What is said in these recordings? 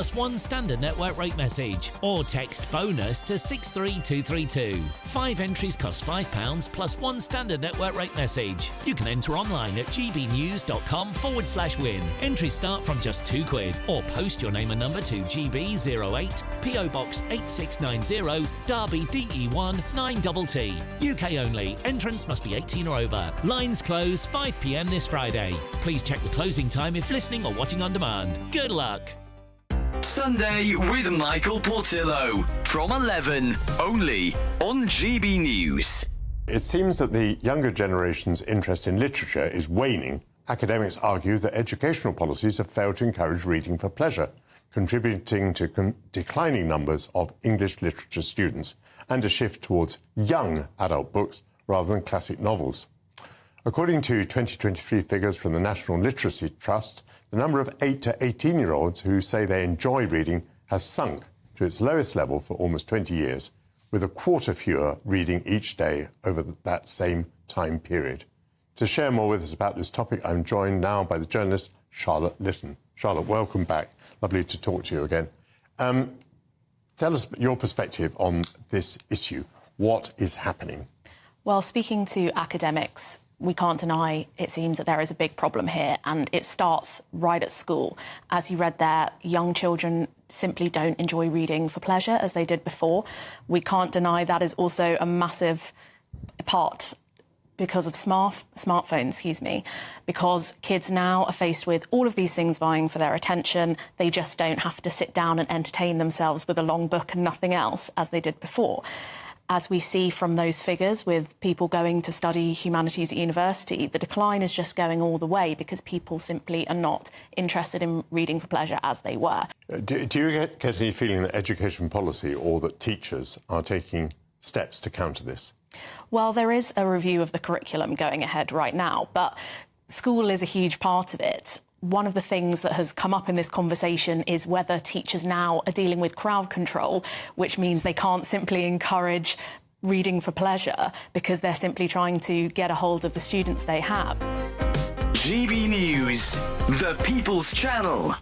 plus one standard network rate message, or text BONUS to 63232. 5 entries cost £5 plus one standard network rate message. You can enter online at gbnews.com/win. Entries start from just £2, or post your name and number to GB08 PO Box 8690 Derby DE1 9TT. UK only. Entrance must be 18 or over. Lines close 5 p.m. this Friday. Please check the closing time if listening or watching on demand. Good luck. Sunday with Michael Portillo from 11, only on GB News. It seems that the younger generation's interest in literature is waning. Academics argue that educational policies have failed to encourage reading for pleasure, contributing to declining numbers of English literature students and a shift towards young adult books rather than classic novels. According to 2023 figures from the National Literacy Trust, the number of 8 to 18-year-olds who say they enjoy reading has sunk to its lowest level for almost 20 years, with a quarter fewer reading each day over that same time period. To share more with us about this topic, I'm joined now by the journalist Charlotte Lytton. Charlotte, welcome back. Lovely to talk to you again. Tell us your perspective on this issue. What is happening? Well, speaking to academics, we can't deny, it seems, that there is a big problem here, and it starts right at school. As you read there, young children simply don't enjoy reading for pleasure as they did before. We can't deny that is also a massive part because of smartphones, because kids now are faced with all of these things vying for their attention. They just don't have to sit down and entertain themselves with a long book and nothing else as they did before. As we see from those figures with people going to study humanities at university, the decline is just going all the way because people simply are not interested in reading for pleasure as they were. Do you get any feeling that education policy or that teachers are taking steps to counter this? Well, there is a review of the curriculum going ahead right now, but school is a huge part of it. One of the things that has come up in this conversation is whether teachers now are dealing with crowd control, which means they can't simply encourage reading for pleasure because they're simply trying to get a hold of the students they have. GB News, the People's Channel.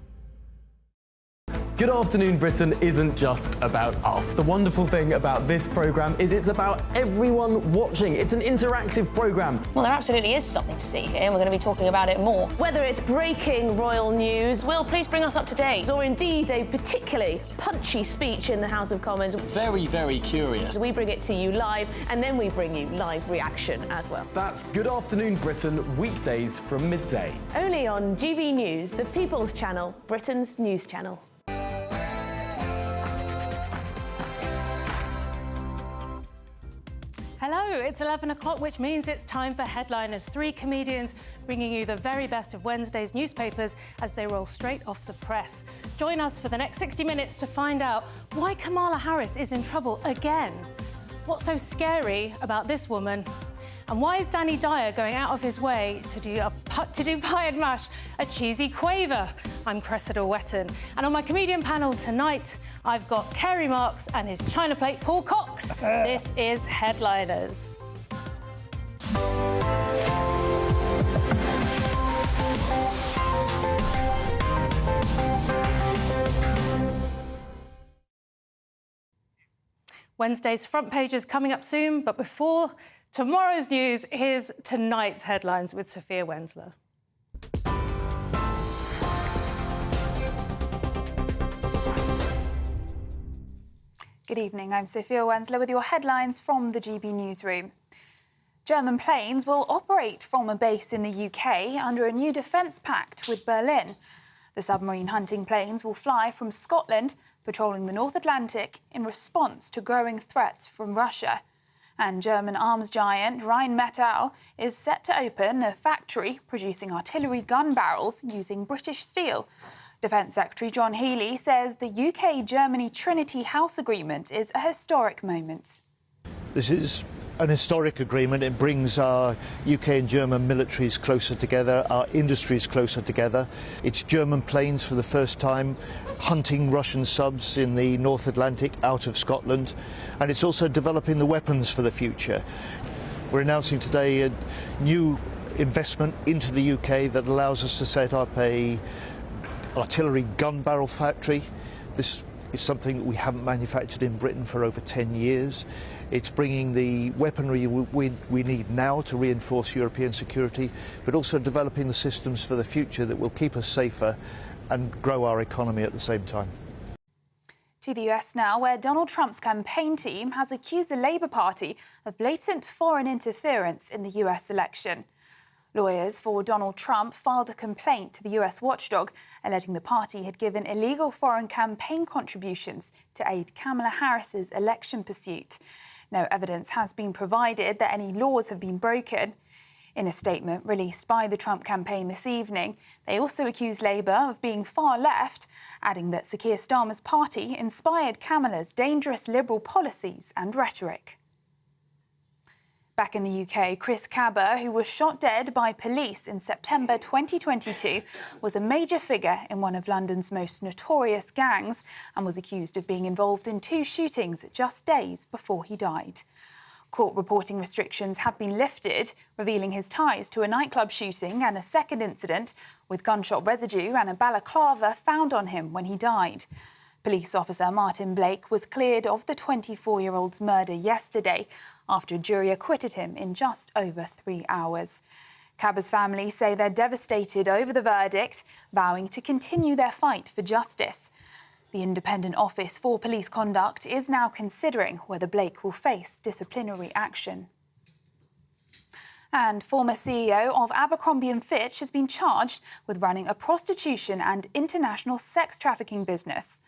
Good Afternoon Britain isn't just about us. The wonderful thing about this programme is it's about everyone watching. It's an interactive programme. Well, there absolutely is something to see here, and we're going to be talking about it more. Whether it's breaking royal news, Will, please bring us up to date. or indeed a particularly punchy speech in the House of Commons, Very, very curious. we bring it to you live, and then we bring you live reaction as well. That's Good Afternoon Britain, weekdays from midday. Only on GB News, the People's Channel, Britain's news channel. Hello, it's 11 o'clock, which means it's time for Headliners. 3 comedians bringing you the very best of Wednesday's newspapers as they roll straight off the press. Join us for the next 60 minutes to find out why Kamala Harris is in trouble again. What's so scary about this woman? And why is Danny Dyer going out of his way to do pie and mush, a cheesy quaver? I'm Cressida Wetton. And on my comedian panel tonight, I've got Kerry Marks and his China plate Paul Cox. This is Headliners. Wednesday's front page is coming up soon, but before tomorrow's news, here's tonight's headlines with Sophia Wensler. Good evening, I'm Sophia Wensler with your headlines from the GB Newsroom. German planes will operate from a base in the UK under a new defence pact with Berlin. The submarine hunting planes will fly from Scotland, patrolling the North Atlantic in response to growing threats from Russia. And German arms giant Rheinmetall is set to open a factory producing artillery gun barrels using British steel. Defence Secretary John Healey says the UK-Germany Trinity House Agreement is a historic moment. This is an historic agreement. It brings our UK and German militaries closer together, our industries closer together. It's German planes for the first time hunting Russian subs in the North Atlantic out of Scotland, and it's also developing the weapons for the future. We're announcing today a new investment into the UK that allows us to set up a artillery gun barrel factory. This is something that we haven't manufactured in Britain for over 10 years. It's bringing the weaponry we need now to reinforce European security, but also developing the systems for the future that will keep us safer and grow our economy at the same time. To the US now, where Donald Trump's campaign team has accused the Labour Party of blatant foreign interference in the US election. Lawyers for Donald Trump filed a complaint to the US watchdog, alleging the party had given illegal foreign campaign contributions to aid Kamala Harris's election pursuit. No evidence has been provided that any laws have been broken. In a statement released by the Trump campaign this evening, they also accused Labour of being far left, adding that Sir Keir Starmer's party inspired Kamala's dangerous Liberal policies and rhetoric. Back in the UK, Chris Cabba, who was shot dead by police in September 2022, was a major figure in one of London's most notorious gangs and was accused of being involved in 2 shootings just days before he died. Court reporting restrictions have been lifted, revealing his ties to a nightclub shooting and a second incident with gunshot residue and a balaclava found on him when he died. Police officer Martin Blake was cleared of the 24-year-old's murder yesterday after a jury acquitted him in just over 3 hours. Cabba's family say they're devastated over the verdict, vowing to continue their fight for justice. The Independent Office for Police Conduct is now considering whether Blake will face disciplinary action. And former CEO of Abercrombie & Fitch has been charged with running a prostitution and international sex trafficking business.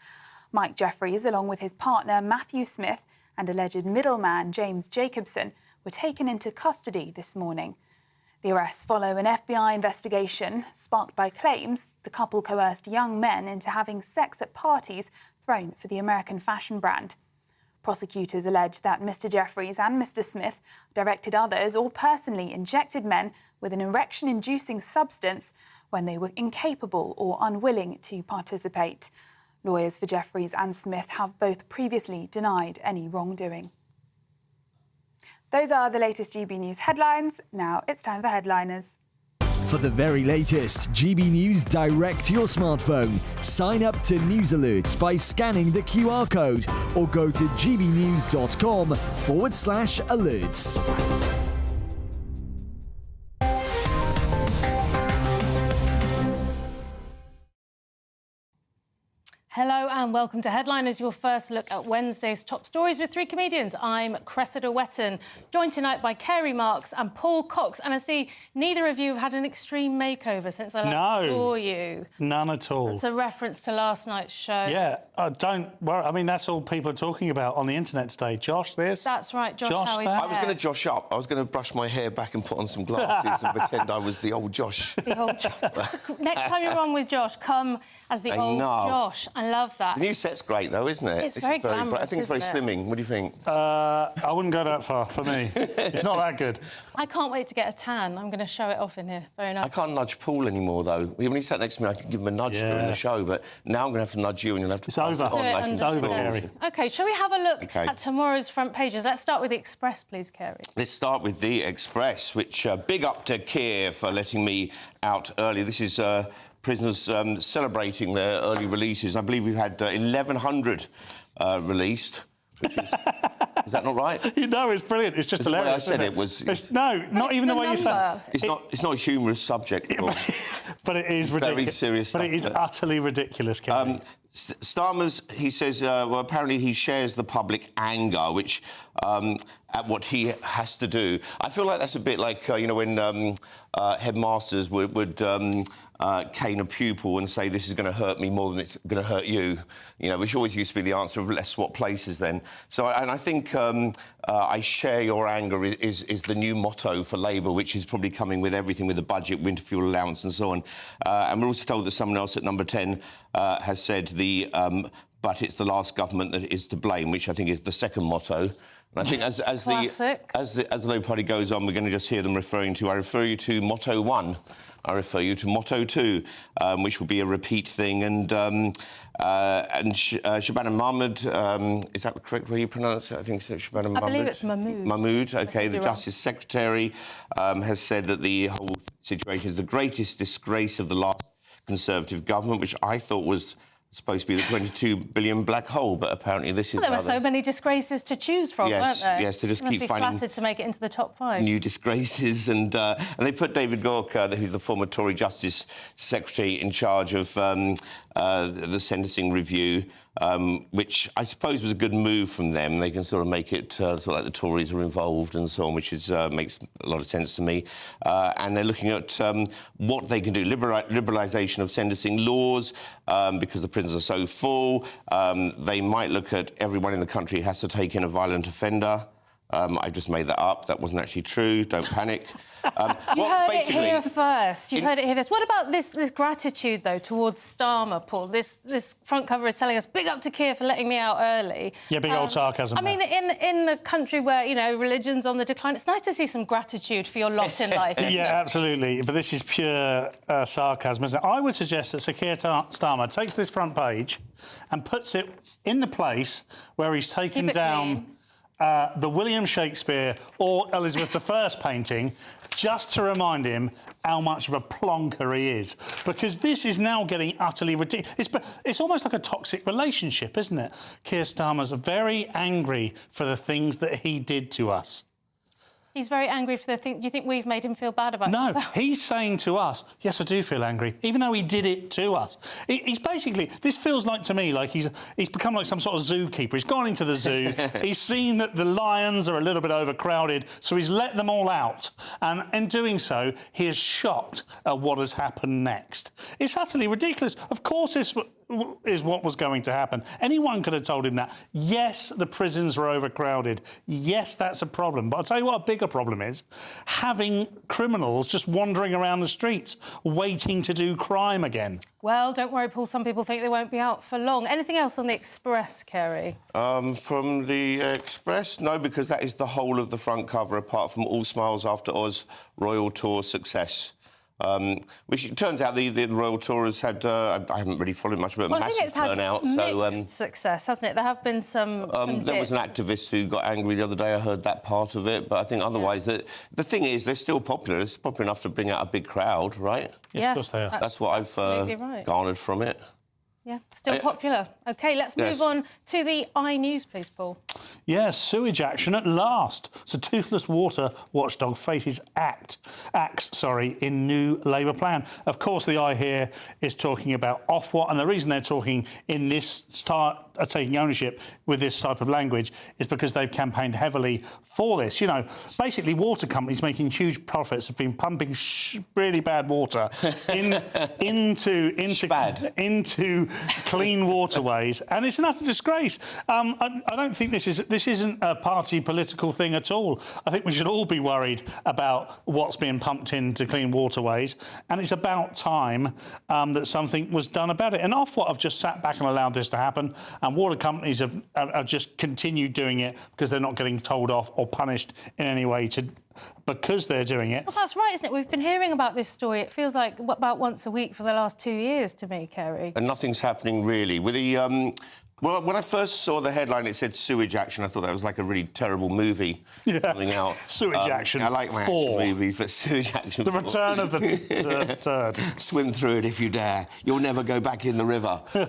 Mike Jeffries, along with his partner Matthew Smith and alleged middleman James Jacobson, were taken into custody this morning. The arrests follow an FBI investigation sparked by claims the couple coerced young men into having sex at parties thrown for the American fashion brand. Prosecutors allege that Mr. Jeffries and Mr. Smith directed others or personally injected men with an erection-inducing substance when they were incapable or unwilling to participate. Lawyers for Jeffries and Smith have both previously denied any wrongdoing. Those are the latest GB News headlines. Now it's time for Headliners. For the very latest GB News direct to your smartphone, sign up to News Alerts by scanning the QR code or go to gbnews.com/alerts. Hello and welcome to Headliners, your first look at Wednesday's top stories with 3 comedians. I'm Cressida Wetton, joined tonight by Kerry Marks and Paul Cox. And I see neither of you have had an extreme makeover since I last saw you. None at all. It's a reference to last night's show. Yeah, don't worry. I mean, that's all people are talking about on the internet today. Josh, this. That's right, Josh that. I was going to Josh up. I was going to brush my hair back and put on some glasses and pretend I was the old Josh. The old Josh. Next time you're on with Josh, come as the old Josh. I love that. The new set's great, though, isn't it? It's very glamorous, I think it's very slimming. What do you think? I wouldn't go that far for me. It's not that good. I can't wait to get a tan. I'm going to show it off in here. Very nice. I can't nudge Paul anymore, though. When he sat next to me, I could give him a nudge during the show, but now I'm going to have to nudge you and you'll have to It's over. It's over, Kerry. OK, shall we have a look at tomorrow's front pages? Let's start with the Express, please, Kerry. Let's start with the Express, which big up to Keir for letting me out early. This is prisoners celebrating their early releases. I believe we've had 1,100 released, which is... Is that not right? You know, it's brilliant. It's just hilarious. The way I said it was... No, not even the way you said it. It's not a humorous subject, Paul. But it is ridiculous. Very serious stuff. But it is utterly ridiculous, Kerry. Starmer's, he says, well, apparently he shares the public anger, which at what he has to do. I feel like that's a bit like, you know, when headmasters would cane a pupil and say, this is going to hurt me more than it's going to hurt you, you know, which always used to be the answer of let's swap places then. So, and I think I share your anger is the new motto for Labour, which is probably coming with everything, with the budget, winter fuel allowance and so on. And we're also told that someone else at number 10 has said but it's the last government that is to blame, which I think is the second motto. And I think as the Labour Party goes on, we're going to just hear them referring to, I refer you to motto 1, I refer you to motto 2, which will be a repeat thing. And Shabana Mahmood, is that the correct way you pronounce it? I think it's Shabana Mahmood. I believe it's Mahmood. Mahmood, OK. The Justice Secretary has said that the whole situation is the greatest disgrace of the last Conservative government, which I thought was supposed to be the 22 billion black hole, but apparently this is... Well, there were so many disgraces to choose from, weren't there? Yes, they just keep finding... Must be flattered to make it into the top 5. New disgraces, and they put David Gawker, who's the former Tory Justice Secretary, in charge of the sentencing review, which I suppose was a good move from them. They can sort of make it sort of like the Tories are involved and so on, which is makes a lot of sense to me. And they're looking at what they can do, liberalisation of sentencing laws, because the prisons are so full. They might look at everyone in the country has to take in a violent offender. I just made that up. That wasn't actually true. Don't panic. You heard it here first. You heard it here first. What about this gratitude, though, towards Starmer, Paul? This front cover is telling us, big up to Keir for letting me out early. Yeah, big old sarcasm. I mean, in the country where, you know, religion's on the decline, it's nice to see some gratitude for your lot in life. Yeah, absolutely. But this is pure sarcasm, isn't it? I would suggest that Sir Keir Starmer takes this front page and puts it in the place where he's taken down... the William Shakespeare or Elizabeth I painting, just to remind him how much of a plonker he is. Because this is now getting utterly ridiculous. It's almost like a toxic relationship, isn't it? Keir Starmer's very angry for the things that he did to us. He's very angry for the thing. Do you think we've made him feel bad about it? No, he's saying to us, yes, I do feel angry, even though he did it to us. He's basically... This feels like, to me, like he's become like some sort of zookeeper. He's gone into the zoo, he's seen that the lions are a little bit overcrowded, so he's let them all out. And in doing so, he is shocked at what has happened next. It's utterly ridiculous. Of course this is what was going to happen. Anyone could have told him that. Yes, the prisons were overcrowded. Yes, that's a problem. But I'll tell you what a bigger problem is. Having criminals just wandering around the streets, waiting to do crime again. Well, don't worry, Paul. Some people think they won't be out for long. Anything else on the Express, Kerry? From the Express? No, because that is the whole of the front cover, apart from All Smiles After Oz Royal Tour success. Which it turns out the Royal Tour has had, I haven't really followed much of it, well, massive turnout. Mixed success, hasn't it? There have been some there was an activist who got angry the other day. I heard that part of it, but I think otherwise, the thing is, they're still popular. It's popular enough to bring out a big crowd, right? Yes, of course they are. That's what I've garnered from it. Yeah, still popular. OK, let's move on to the iNews, please, Paul. Yes, sewage action at last. So Toothless Water watchdog faces axe in new Labour plan. Of course, the I here is talking about Ofwat, and the reason they're talking in this taking ownership with this type of language is because they've campaigned heavily for this. You know, basically, water companies making huge profits have been pumping really bad water into clean waterways, and it's an utter disgrace. I don't think this isn't a party political thing at all. I think we should all be worried about what's being pumped into clean waterways, and it's about time that something was done about it. And Ofwat have just sat back and allowed this to happen, and water companies have just continued doing it because they're not getting told off or punished in any way because they're doing it. Well, that's right, isn't it? We've been hearing about this story. It feels like about once a week for the last 2 years to me, Kerry. And nothing's happening really. With the well, when I first saw the headline, it said sewage action. I thought that was like a really terrible movie coming out. Sewage action. I like my action movies, but sewage action. The return of the third. Swim through it if you dare. You'll never go back in the river. Yeah,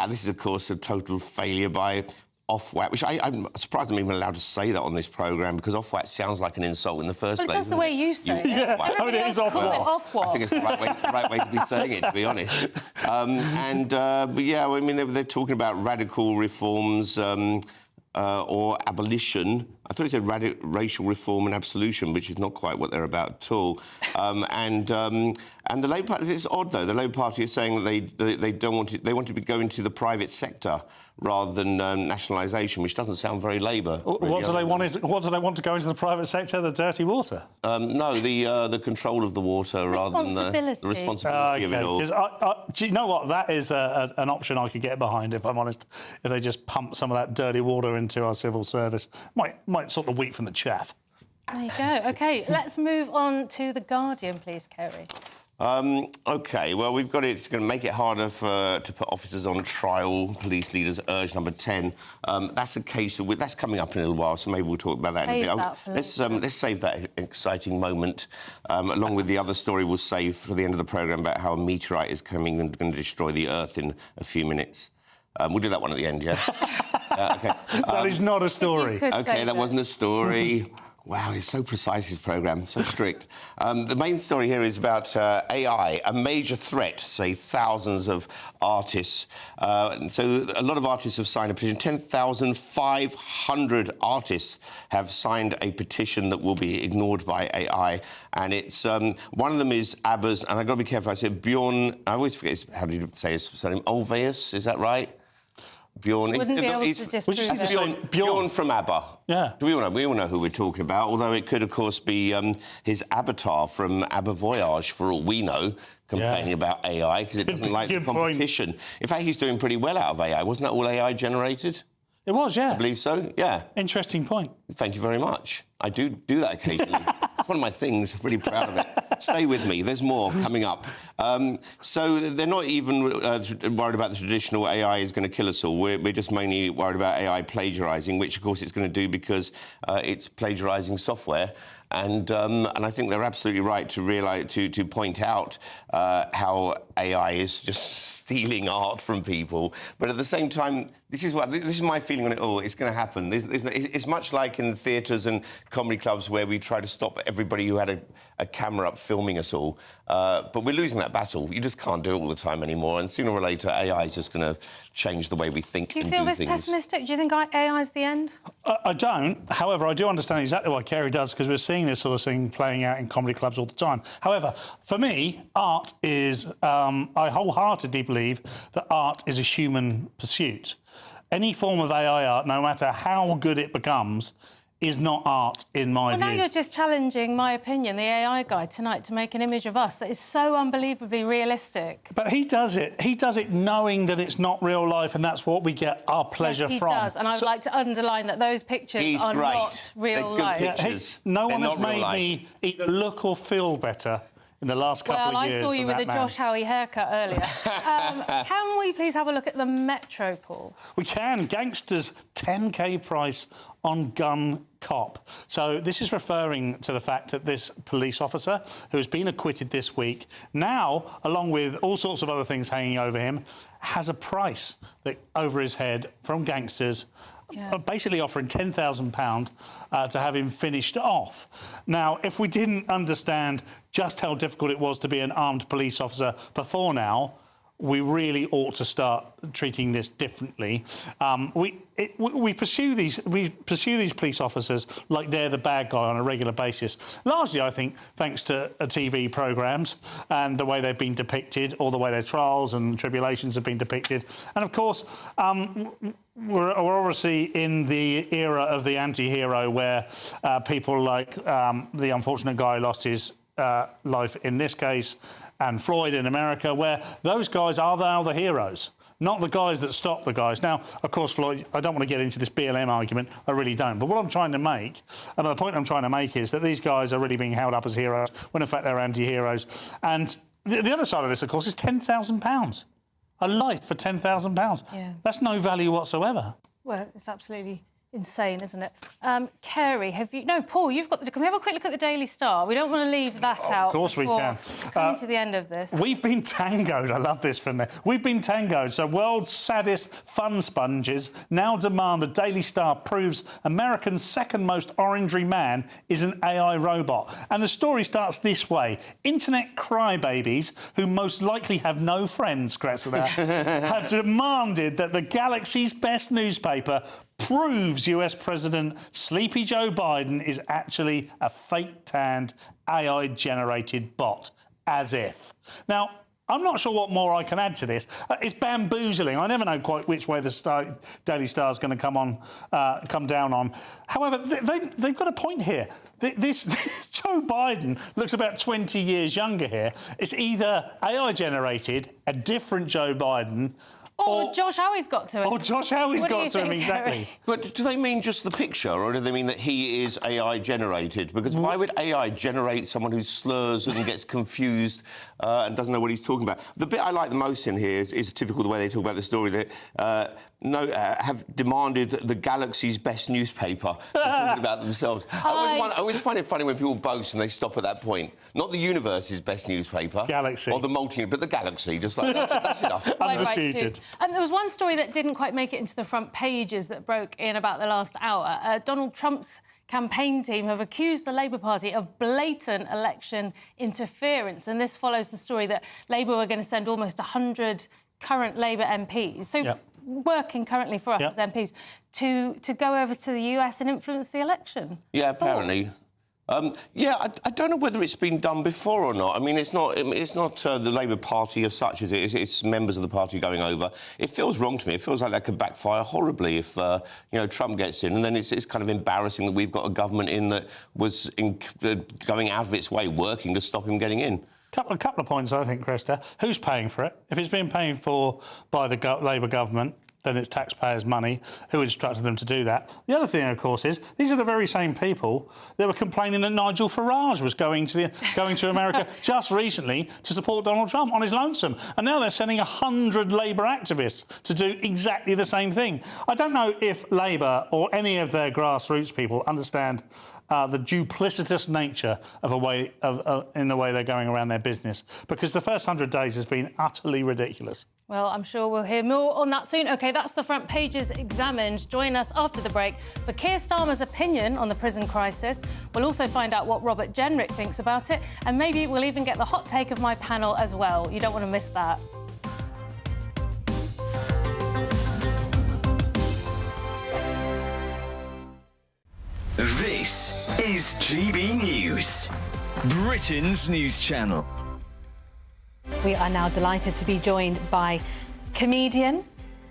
this is of course a total failure by Ofwat, which I'm surprised I'm even allowed to say that on this programme, because Ofwat sounds like an insult in the first place. Well, that's the way you say it. Yeah, Everybody else calls it Ofwat. I think it's the right way to be saying it, to be honest. But yeah, I mean, they're talking about radical reforms or abolition. I thought it said racial reform and absolution, which is not quite what they're about at all. And the Labour Party, it's odd though. The Labour Party is saying that they don't want it. They want to go into the private sector rather than nationalisation, which doesn't sound very Labour. What do they want? What do they want to go into the private sector? The dirty water? No, the control of the water rather than the responsibility of it all. Do you know what? That is an option I could get behind, if I'm honest. If they just pump some of that dirty water into our civil service, might sort the wheat from the chaff. There you go. OK, let's move on to The Guardian, please, Kerry. OK, well, we've got it. It's going to make it harder to put officers on trial. Police leaders urge number 10. That's a case of... That's coming up in a little while, so maybe we'll talk about that in a bit. Let's save that exciting moment, along with the other story we'll save for the end of the programme about how a meteorite is coming and going to destroy the Earth in a few minutes. We'll do that one at the end, yeah? OK. That is not a story. OK, that wasn't a story. Wow, it's so precise, his programme, so strict. The main story here is about AI, a major threat, say thousands of artists. So a lot of artists have signed a petition. 10,500 artists have signed a petition that will be ignored by AI. And it's one of them is ABBA's, and I've got to be careful, I said Bjorn, I always forget, how do you say his surname? Ulvaeus, is that right? Bjorn. Wouldn't be able to disprove it. Bjorn from ABBA. Yeah. We all know who we're talking about, although it could, of course, be his avatar from ABBA Voyage, for all we know, complaining about AI, because it doesn't like the competition. In fact, he's doing pretty well out of AI. Wasn't that all AI generated? It was, yeah. I believe so, yeah. Interesting point. Thank you very much. I do that occasionally. It's one of my things. I'm really proud of it. Stay with me. There's more coming up. So they're not even worried about the traditional AI is going to kill us all. We're just mainly worried about AI plagiarising, which, of course, it's going to do because it's plagiarising software. And I think they're absolutely right to realise, to point out how AI is just stealing art from people. But at the same time, this is my feeling on it all. It's going to happen. It's much like in theatres and comedy clubs where we try to stop everybody who had a camera up filming us all. But we're losing that battle. You just can't do it all the time anymore. And sooner or later, AI is just going to change the way we think and do things. Do you feel this pessimistic? Do you think AI is the end? I don't. However, I do understand exactly why Kerry does, because we're seeing this sort of thing playing out in comedy clubs all the time. However, for me, art is... I wholeheartedly believe that art is a human pursuit. Any form of AI art, no matter how good it becomes, is not art, in my view. Now you're just challenging my opinion, the AI guy, tonight, to make an image of us that is so unbelievably realistic. But he does it. He does it knowing that it's not real life, and that's what we get our pleasure from. He does, and I would like to underline that those pictures are not real life. Pictures. No one has made me either look or feel better in the last couple of years. Well, I saw you with a Josh Howie haircut earlier. Can we please have a look at the Metro poll? We can. Gangsters, 10k price on gun cop. So this is referring to the fact that this police officer, who has been acquitted this week, now, along with all sorts of other things hanging over him, has a price over his head from gangsters, basically offering £10,000 to have him finished off. Now, if we didn't understand just how difficult it was to be an armed police officer before now, we really ought to start treating this differently. We pursue these police officers like they're the bad guy on a regular basis. Largely, I think, thanks to TV programmes and the way they've been depicted, or the way their trials and tribulations have been depicted. And of course, we're obviously in the era of the anti-hero, where people like the unfortunate guy who lost his life in this case, and Floyd in America, where those guys are now the heroes, not the guys that stop the guys. Now, of course, Floyd, I don't want to get into this BLM argument, I really don't. But what I'm trying to make, and the point I'm trying to make, is that these guys are really being held up as heroes, when in fact they're anti-heroes. And the other side of this, of course, is £10,000. A life for £10,000. Yeah. That's no value whatsoever. Well, it's absolutely insane, isn't it? Kerry, Paul, you've got can we have a quick look at the Daily Star? We don't want to leave that out. Of course we can. Coming to the end of this. We've been tangoed. I love this from there. We've been tangoed. So world's saddest fun sponges now demand the Daily Star proves America's second most orangery man is an AI robot. And the story starts this way. Internet crybabies, who most likely have no friends, have demanded that the galaxy's best newspaper proves US President Sleepy Joe Biden is actually a fake-tanned, AI-generated bot. As if. Now, I'm not sure what more I can add to this. It's bamboozling. I never know quite which way the Daily Star's going to come down on. However, they've got a point here. This Joe Biden looks about 20 years younger here. It's either AI-generated, a different Joe Biden, Or Josh Howie's got to it. Or Josh Howie's got to him, exactly. But do they mean just the picture, or do they mean that he is AI generated? Because why would AI generate someone who slurs and gets confused and doesn't know what he's talking about? The bit I like the most in here is typical the way they talk about the story that have demanded the galaxy's best newspaper. They're talking about themselves. I always find it funny when people boast and they stop at that point. Not the universe's best newspaper. Galaxy. Or the but the galaxy. Just like, that's enough. Undisputed. And there was one story that didn't quite make it into the front pages that broke in about the last hour. Donald Trump's campaign team have accused the Labour Party of blatant election interference. And this follows the story that Labour were going to send almost 100 current Labour MPs, so working currently for us as MPs, to go over to the US and influence the election. Yeah, apparently. I don't know whether it's been done before or not. I mean, it's not the Labour Party as such, is it? It's members of the party going over. It feels wrong to me. It feels like that could backfire horribly if, Trump gets in, and then it's kind of embarrassing that we've got a government in that was going out of its way, working to stop him getting in. A couple of points, I think, Krista. Who's paying for it? If it's being paid for by the Labour government, then it's taxpayers' money. Who instructed them to do that? The other thing, of course, is these are the very same people that were complaining that Nigel Farage was going to America just recently to support Donald Trump on his lonesome. And now they're sending 100 Labour activists to do exactly the same thing. I don't know if Labour or any of their grassroots people understand the duplicitous nature of in the way they're going around their business, because the first 100 days has been utterly ridiculous. Well, I'm sure we'll hear more on that soon. OK, that's the front pages examined. Join us after the break for Keir Starmer's opinion on the prison crisis. We'll also find out what Robert Jenrick thinks about it, and maybe we'll even get the hot take of my panel as well. You don't want to miss that. This is GB News, Britain's news channel. We are now delighted to be joined by comedian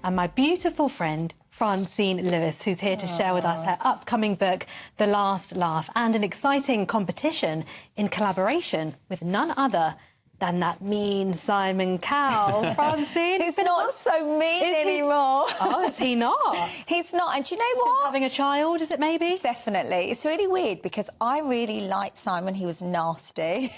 and my beautiful friend, Francine Lewis, who's here to share with us her upcoming book, The Last Laugh, and an exciting competition in collaboration with none other than that mean Simon Cowell. Francine, he's not so mean anymore. Oh, is he not? He's not. And do you know what? Since having a child, is it maybe? Definitely. It's really weird because I really liked Simon. He was nasty.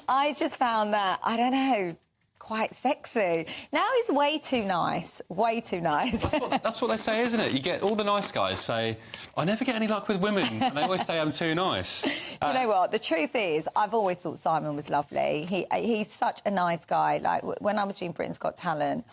I just found that, I don't know, quite sexy. Now he's way too nice. Way too nice. That's what they say, isn't it? You get all the nice guys say, I never get any luck with women, and they always say I'm too nice. Do you know what? The truth is, I've always thought Simon was lovely. He's such a nice guy. Like, when I was doing Britain's Got Talent,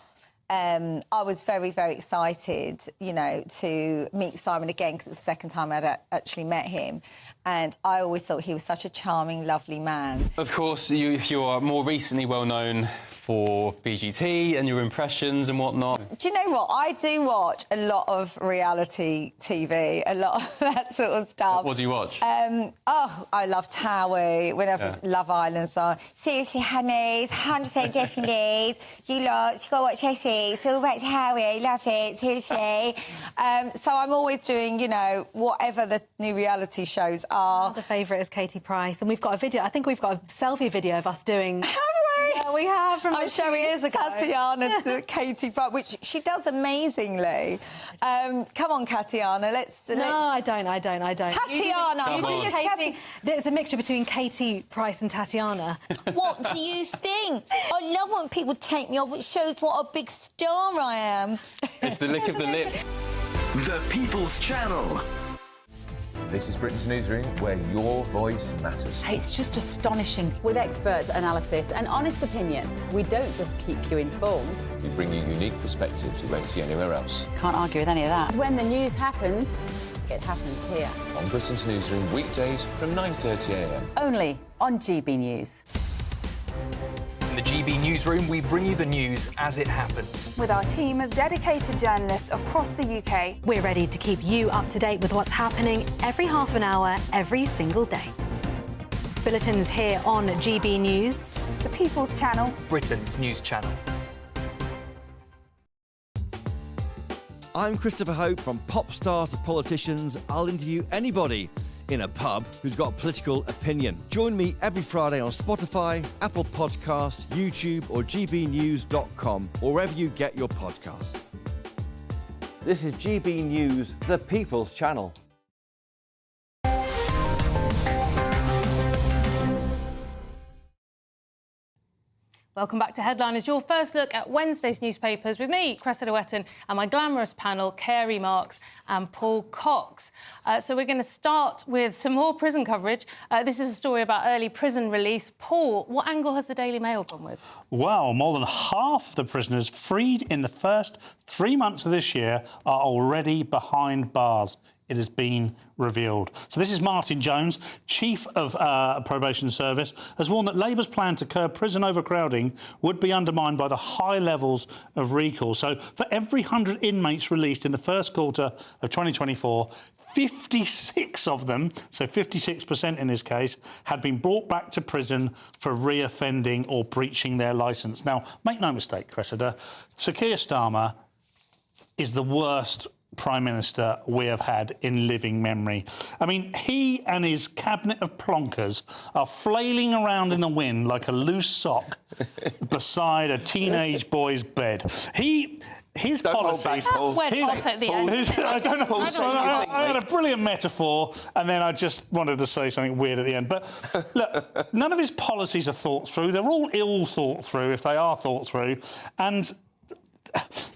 I was very, very excited, to meet Simon again, because it was the second time I'd actually met him. And I always thought he was such a charming, lovely man. Of course, you are more recently well known for BGT and your impressions and whatnot. Do you know what? I do watch a lot of reality TV, a lot of that sort of stuff. What do you watch? I love Towie, whenever Love Island's on. Seriously, honey, 100% definitely. You got to watch Essie. It's all about Towie. Love it, seriously. So I'm always doing, whatever the new reality shows are. The favourite is Katie Price, and we've got a video. I think we've got a selfie video of us doing. Have we? Yeah, we have. From I'm showing years ago. Tatiana to Katie Price, which she does amazingly. Come on, Tatiana, let's. No, I don't. Tatiana, Katie. There's a mixture between Katie Price and Tatiana. What do you think? I love when people take me off. It shows what a big star I am. It's the lick of the lip. The People's Channel. This is Britain's Newsroom, where your voice matters. It's just astonishing. With expert analysis and honest opinion, we don't just keep you informed. We bring you unique perspectives you won't see anywhere else. Can't argue with any of that. When the news happens, it happens here. On Britain's Newsroom, weekdays from 9:30 a.m. Only on GB News. In the GB Newsroom, we bring you the news as it happens. With our team of dedicated journalists across the UK. We're ready to keep you up to date with what's happening every half an hour, every single day. Bulletins here on GB News. The People's Channel. Britain's news channel. I'm Christopher Hope. From pop stars to politicians, I'll interview anybody in a pub who's got a political opinion. Join me every Friday on Spotify, Apple Podcasts, YouTube or gbnews.com, or wherever you get your podcasts. This is GB News, the People's Channel. Welcome back to Headliners, your first look at Wednesday's newspapers with me, Cressida Wetton, and my glamorous panel, Carey Marks and Paul Cox. So we're going to start with some more prison coverage. This is a story about early prison release. Paul, what angle has the Daily Mail gone with? Well, more than half of the prisoners freed in the first 3 months of this year are already behind bars. It has been revealed. So this is Martin Jones, Chief of Probation Service, has warned that Labour's plan to curb prison overcrowding would be undermined by the high levels of recall. So for every 100 inmates released in the first quarter of 2024, 56 of them, so 56% in this case, had been brought back to prison for reoffending or breaching their licence. Now, make no mistake, Cressida, Sir Keir Starmer is the worst Prime Minister we have had in living memory. I mean, he and his cabinet of plonkers are flailing around in the wind like a loose sock beside a teenage boy's bed. His policies... Went off at the end. I don't know. I had a brilliant metaphor, and then I just wanted to say something weird at the end. But look, none of his policies are thought through. They're all ill thought through, if they are thought through. And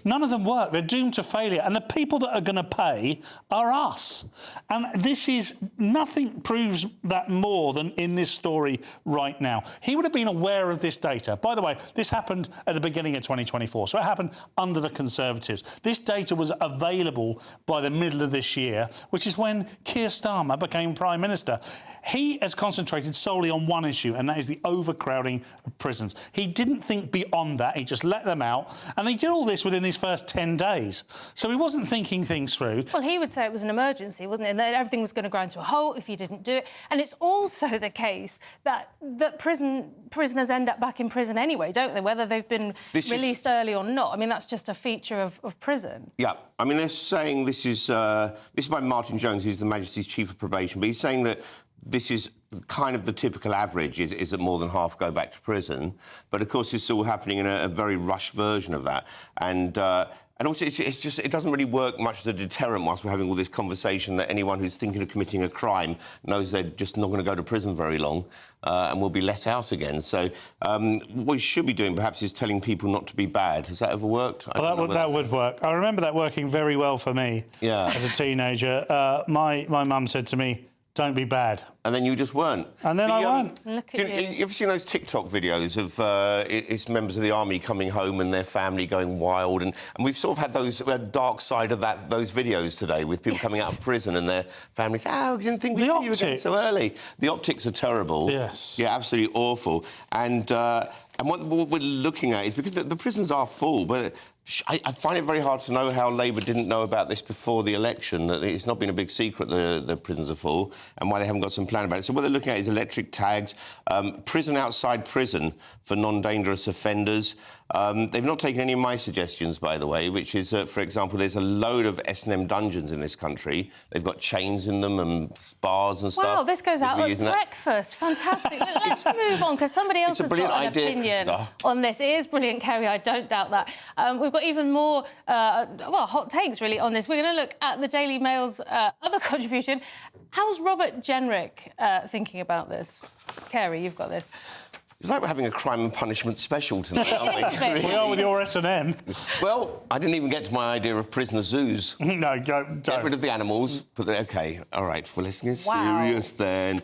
none of them work. They're doomed to failure. And the people that are going to pay are us. And this is... Nothing proves that more than in this story right now. He would have been aware of this data. By the way, this happened at the beginning of 2024, so it happened under the Conservatives. This data was available by the middle of this year, which is when Keir Starmer became Prime Minister. He has concentrated solely on one issue, and that is the overcrowding of prisons. He didn't think beyond that. He just let them out. And he did all this within his first 10 days. So he wasn't thinking things through. Well, he would say it was an emergency, wasn't it? And that everything was going to grind to a halt if you didn't do it. And it's also the case that prisoners end up back in prison anyway, don't they? Whether they've been released early or not. I mean, that's just a feature of prison. Yeah. I mean, they're saying this is by Martin Jones, who's the Majesty's Chief of Probation, but he's saying that this is kind of the typical average, is that more than half go back to prison. But, of course, it's all happening in a very rushed version of that. And also, it's just, it doesn't really work much as a deterrent whilst we're having all this conversation that anyone who's thinking of committing a crime knows they're just not going to go to prison very long and will be let out again. So what we should be doing, perhaps, is telling people not to be bad. Has that ever worked? Well, that would work. I remember that working very well for me as a teenager. My mum said to me, "Don't be bad." And then you just weren't. And then I weren't. Look at you. You ever seen those TikTok videos of it's members of the army coming home and their family going wild? And we've sort of had those dark side of those videos today with people coming out of prison and their families. Oh, you didn't think we'd see you again so early. The optics are terrible. Yes. Yeah, absolutely awful. And what we're looking at is because the prisons are full, but I find it very hard to know how Labour didn't know about this before the election, that it's not been a big secret the prisons are full, and why they haven't got some plan about it. So what they're looking at is electric tags, prison outside prison for non-dangerous offenders. They've not taken any of my suggestions, by the way, which is, for example, there's a load of S&M dungeons in this country. They've got chains in them and bars and stuff. Wow, this goes out at breakfast. Fantastic. Let's move on, because somebody else has got an opinion on this. It is brilliant, Kerry, I don't doubt that. We've got even more, hot takes, really, on this. We're going to look at the Daily Mail's other contribution. How's Robert Jenrick thinking about this? Kerry, you've got this. It's like we're having a crime and punishment special tonight, aren't we? We are with your S&M. Well, I didn't even get to my idea of prisoner zoos. No, don't. Get rid of the animals. OK, all right, well, let's get serious then.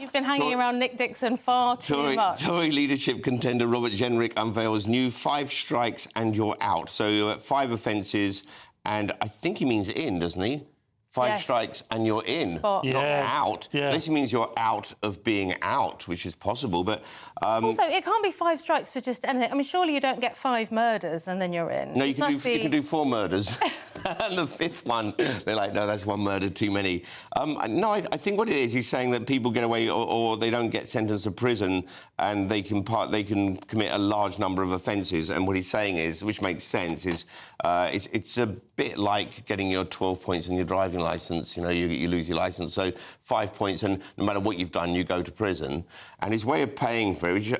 You've been hanging around Nick Dixon far too much. Tory leadership contender Robert Jenrick unveils new 5 strikes and you're out. So 5 offences, and I think he means in, doesn't he? 5 strikes and you're in, not out. Yeah. This means you're out of being out, which is possible, but... Also, it can't be 5 strikes for just anything. I mean, surely you don't get 5 murders and then you're in. No, you can do 4 murders. And the fifth one, they're like, no, that's one murder too many. No, I think what it is, he's saying that people get away or they don't get sentenced to prison and they can commit a large number of offences. And what he's saying is, which makes sense, is it's a bit like getting your 12 points on your driving licence. You know, you lose your licence, so 5 points, and no matter what you've done, you go to prison. And his way of paying for it, which,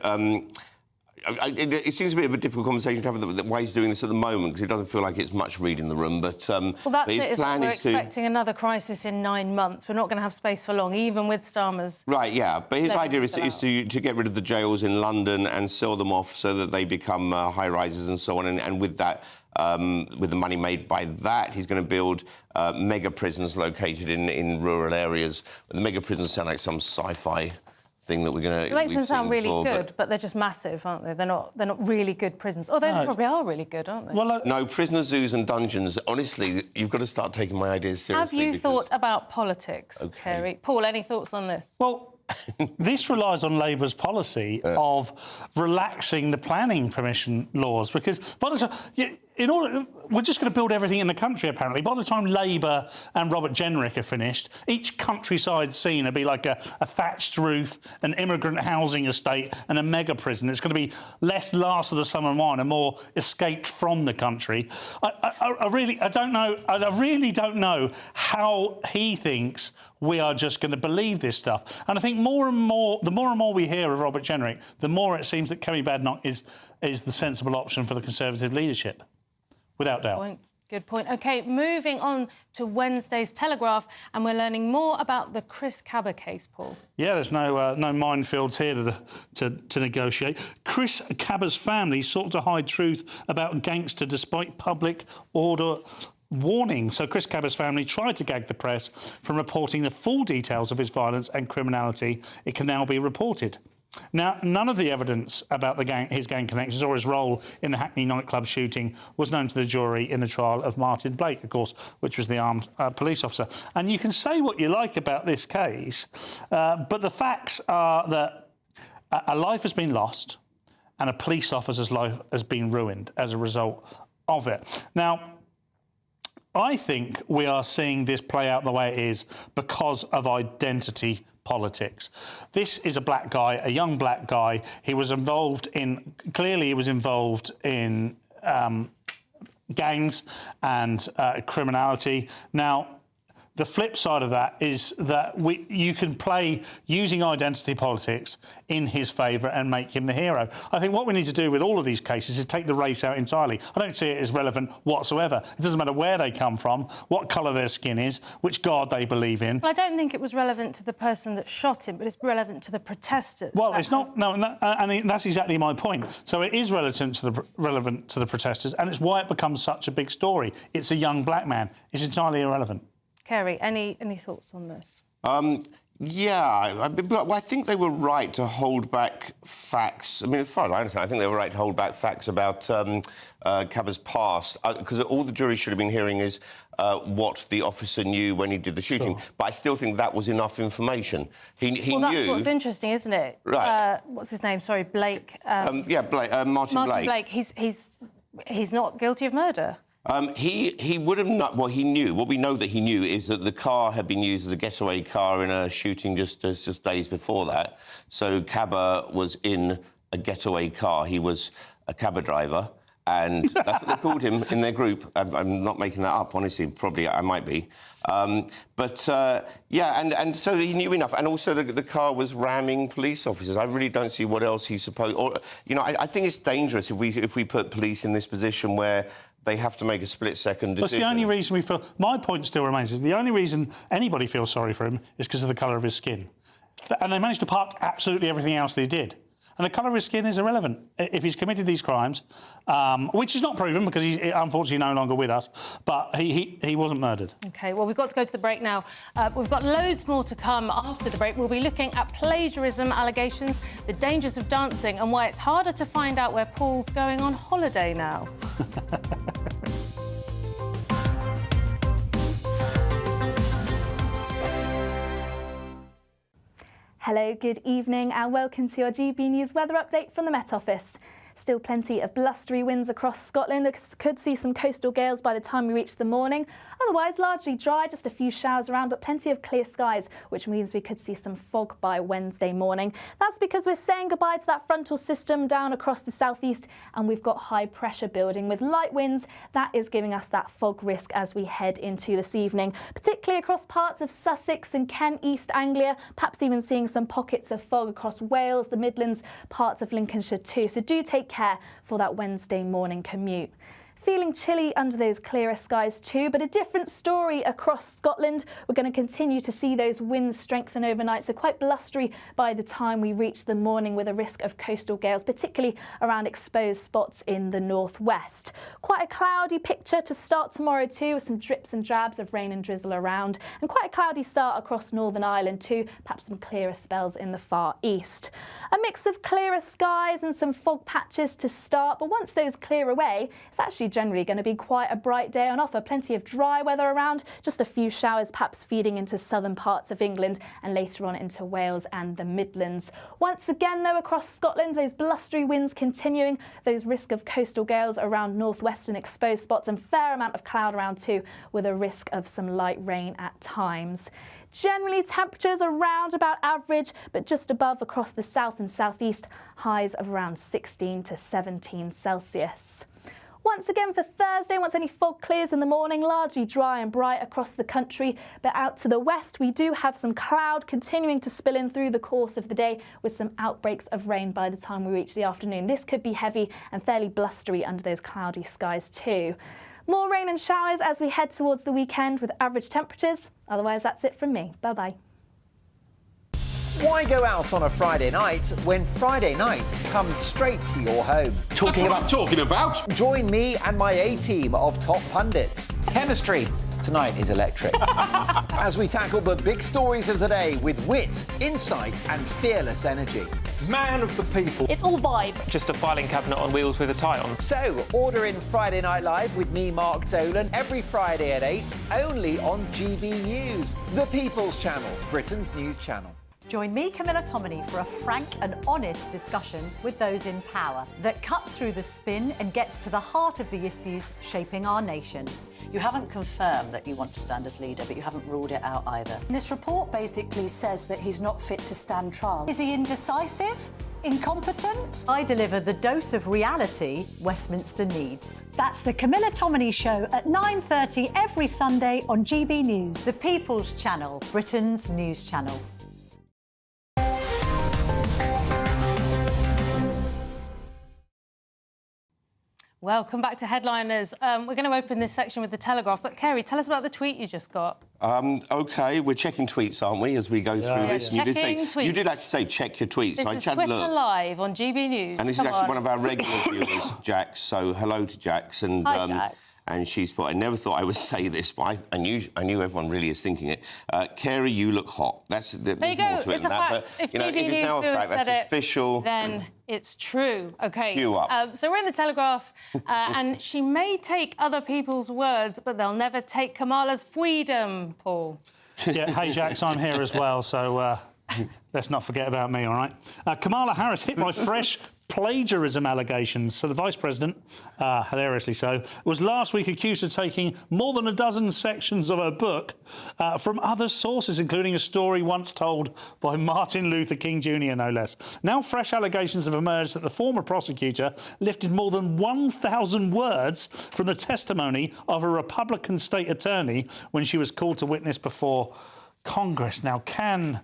it seems a bit of a difficult conversation to have why he's doing this at the moment, because it doesn't feel like it's much reading the room. But well, that's his it. plan We're is expecting another crisis in 9 months. We're not going to have space for long, even with Starmer's. Right, yeah. But his idea is to get rid of the jails in London and sell them off so that they become high-rises and so on. And with that, with the money made by that, he's going to build mega prisons located in rural areas. The mega prisons sound like some sci-fi thing that we're going to... It makes them sound really good, but they're just massive, aren't they? They're not really good prisons. Oh, they probably are really good, aren't they? Well, no, prisoner zoos and dungeons, honestly, you've got to start taking my ideas seriously. Have you thought about politics, Kerry? Paul, any thoughts on this? Well, this relies on Labour's policy of relaxing the planning permission laws, because by the time... we're just going to build everything in the country, apparently. By the time Labour and Robert Jenrick are finished, each countryside scene will be like a thatched roof, an immigrant housing estate and a mega prison. It's going to be less Last of the Summer Wine and more Escaped from the Country. I really don't know how he thinks we are just going to believe this stuff. And I think the more and more we hear of Robert Jenrick, the more it seems that Kemi Badenoch is the sensible option for the Conservative leadership. Without doubt. Good point. OK, moving on to Wednesday's Telegraph, and we're learning more about the Chris Cabba case, Paul. Yeah, there's no minefields here to negotiate. Chris Cabba's family sought to hide truth about gangster despite public order warning. So Chris Cabba's family tried to gag the press from reporting the full details of his violence and criminality. It can now be reported. Now, none of the evidence about his gang connections or his role in the Hackney nightclub shooting was known to the jury in the trial of Martin Blake, of course, which was the armed police officer. And you can say what you like about this case, but the facts are that a life has been lost and a police officer's life has been ruined as a result of it. Now, I think we are seeing this play out the way it is because of identity politics. This is a black guy, a young black guy. He was involved in gangs and criminality. Now, the flip side of that is that you can play using identity politics in his favour and make him the hero. I think what we need to do with all of these cases is take the race out entirely. I don't see it as relevant whatsoever. It doesn't matter where they come from, what colour their skin is, which God they believe in. Well, I don't think it was relevant to the person that shot him, but it's relevant to the protesters. Well, it's not. No, and that's exactly my point. So it is relevant to the protesters, and it's why it becomes such a big story. It's a young black man. It's entirely irrelevant. Kerry, any thoughts on this? Yeah, I think they were right to hold back facts. I mean, as far as I understand, I think they were right to hold back facts about Cabba's past, because all the jury should have been hearing is what the officer knew when he did the shooting. Sure. But I still think that was enough information. He knew... Well, that's what's interesting, isn't it? Right. What's his name? Sorry, Blake. Martin Blake. He's not guilty of murder. He would have not... Well, he knew. What we know that he knew is that the car had been used as a getaway car in a shooting just days before that. So Cabba was in a getaway car. He was a Cabba driver, and that's what they called him in their group. I'm not making that up, honestly. Probably I might be. And so he knew enough. And also the car was ramming police officers. I really don't see what else he's supposed... Or, you know, I think it's dangerous if we put police in this position where they have to make a split-second decision. That's the only reason we feel... My point still remains, is the only reason anybody feels sorry for him is because of the colour of his skin. And they managed to park absolutely everything else that he did. And the colour of his skin is irrelevant. If he's committed these crimes, which is not proven because he's unfortunately no longer with us, but he wasn't murdered. OK, well, we've got to go to the break now. We've got loads more to come after the break. We'll be looking at plagiarism allegations, the dangers of dancing and why it's harder to find out where Paul's going on holiday now. Hello, good evening and welcome to your GB News weather update from the Met Office. Still plenty of blustery winds across Scotland. Could see some coastal gales by the time we reach the morning. Otherwise, largely dry, just a few showers around, but plenty of clear skies, which means we could see some fog by Wednesday morning. That's because we're saying goodbye to that frontal system down across the southeast, and we've got high pressure building with light winds. That is giving us that fog risk as we head into this evening, particularly across parts of Sussex and Kent, East Anglia, perhaps even seeing some pockets of fog across Wales, the Midlands, parts of Lincolnshire too. So do take care for that Wednesday morning commute. Feeling chilly under those clearer skies too, but a different story across Scotland. We're going to continue to see those winds strengthen overnight, so quite blustery by the time we reach the morning, with a risk of coastal gales, particularly around exposed spots in the northwest. Quite a cloudy picture to start tomorrow too, with some drips and drabs of rain and drizzle around, and quite a cloudy start across Northern Ireland too, perhaps some clearer spells in the far east. A mix of clearer skies and some fog patches to start, but once those clear away, it's actually generally going to be quite a bright day on offer. Plenty of dry weather around, just a few showers perhaps feeding into southern parts of England and later on into Wales and the Midlands. Once again though, across Scotland, those blustery winds continuing, those risk of coastal gales around northwestern exposed spots, and fair amount of cloud around too, with a risk of some light rain at times. Generally, temperatures around about average, but just above across the south and southeast, highs of around 16 to 17 Celsius. Once again for Thursday, once any fog clears in the morning, largely dry and bright across the country, but out to the west we do have some cloud continuing to spill in through the course of the day, with some outbreaks of rain by the time we reach the afternoon. This could be heavy and fairly blustery under those cloudy skies too. More rain and showers as we head towards the weekend with average temperatures. Otherwise, that's it from me. Bye-bye. Why go out on a Friday night when Friday night comes straight to your home? Talking about? Join me and my A-team of top pundits. Chemistry tonight is electric. As we tackle the big stories of the day with wit, insight and fearless energy. Man of the people. It's all vibe. Just a filing cabinet on wheels with a tie on. So, order in Friday Night Live with me, Mark Dolan, every Friday at 8, only on GB News, the People's Channel, Britain's news channel. Join me, Camilla Tominey, for a frank and honest discussion with those in power that cuts through the spin and gets to the heart of the issues shaping our nation. You haven't confirmed that you want to stand as leader, but you haven't ruled it out either. This report basically says that he's not fit to stand trial. Is he indecisive? Incompetent? I deliver the dose of reality Westminster needs. That's the Camilla Tominey Show at 9:30 every Sunday on GB News, the People's Channel, Britain's news channel. Welcome back to Headliners. We're going to open this section with The Telegraph, but Kerry, tell us about the tweet you just got. OK, we're checking tweets, aren't we, as we go through this? Yeah. You did actually say check your tweets. This so I is had Twitter a look. Live on GB News. And this is actually one of our regular viewers, Jax. So hello to Jax. And, Hi, Jax. And she's put, I never thought I would say this, but I knew everyone really is thinking it. Kerry, you look hot. There you go. It's a fact. If GB News now a fact, that's official. Then it's true. OK. Cue up. So we're in The Telegraph, and she may take other people's words, but they'll never take Kamala's freedom, Paul. Yeah, hey, Jax, I'm here as well, so let's not forget about me, all right? Kamala Harris hit by fresh plagiarism allegations. So the Vice President, hilariously so, was last week accused of taking more than a dozen sections of her book from other sources, including a story once told by Martin Luther King Jr., no less. Now fresh allegations have emerged that the former prosecutor lifted more than 1,000 words from the testimony of a Republican state attorney when she was called to witness before Congress. Now, can